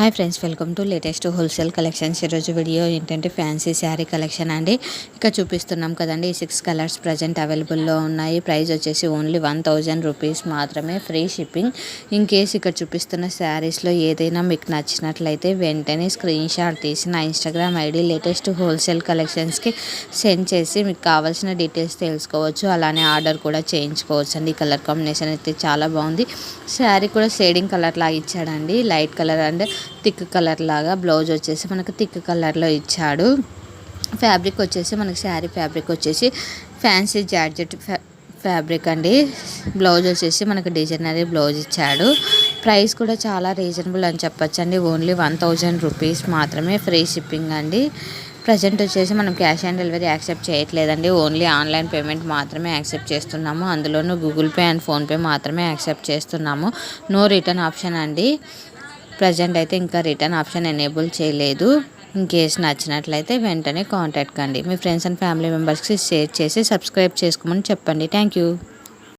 Hi friends, welcome to latest wholesale collections. ఈరోజు video ఏంటంటే fancy sari collection అండి. ఇక్కడ చూపిస్తున్నాం కదండి, 6 కలర్స్ ప్రజెంట్ అవైలబుల్లో ఉన్నాయి. ప్రైస్ వచ్చేసి ఓన్లీ 1000 రూపీస్ మాత్రమే, ఫ్రీ షిప్పింగ్. ఇన్ కేస్ ఇక్కడ చూపిస్తున్న శారీస్లో ఏదైనా మీకు నచ్చినట్లయితే వెంటనే స్క్రీన్ షాట్ తీసి నా ఇన్స్టాగ్రామ్ ఐడి లేటెస్ట్ హోల్సేల్ కలెక్షన్స్కి సెండ్ చేసి మీకు కావాల్సిన డీటెయిల్స్ తెలుసుకోవచ్చు. అలానే ఆర్డర్ కూడా చేయించుకోవచ్చు అండి. ఈ కలర్ కాంబినేషన్ అయితే చాలా బాగుంది. శారీ కూడా షేడింగ్ కలర్ లాగా ఇచ్చాడండి, light colour and thick colour లాగా. బ్లౌజ్ వచ్చేసి మనకు థిక్ కలర్లో ఇచ్చాడు. ఫ్యాబ్రిక్ వచ్చేసి మనకి శారీ ఫ్యాబ్రిక్ వచ్చేసి ఫ్యాన్సీ జార్జెట్ ఫ్యాబ్రిక్ అండి. బ్లౌజ్ వచ్చేసి మనకు డిజైనరీ బ్లౌజ్ ఇచ్చాడు. ప్రైస్ కూడా చాలా రీజనబుల్ అని చెప్పొచ్చండి. ఓన్లీ 1000 రూపీస్ మాత్రమే, ఫ్రీ షిప్పింగ్ అండి. ప్రజెంట్ వచ్చేసి మనం క్యాష్ ఆన్ డెలివరీ యాక్సెప్ట్ చేయట్లేదండి. ఓన్లీ ఆన్లైన్ పేమెంట్ మాత్రమే యాక్సెప్ట్ చేస్తున్నాము. అందులోనూ గూగుల్ పే అండ్ ఫోన్పే మాత్రమే యాక్సెప్ట్ చేస్తున్నాము. నో రిటర్న్ ఆప్షన్ అండి. ప్రజెంట్ అయితే ఇంకా రిటర్న్ ఆప్షన్ ఎనేబుల్ చేయలేదు. ఇన్ కేస్ నచ్చినట్లయితే వెంటనే కాంటాక్ట్ కండి. మీ ఫ్రెండ్స్ అండ్ ఫ్యామిలీ మెంబర్స్కి షేర్ చేసి సబ్స్క్రైబ్ చేసుకోమని చెప్పండి. Thank you.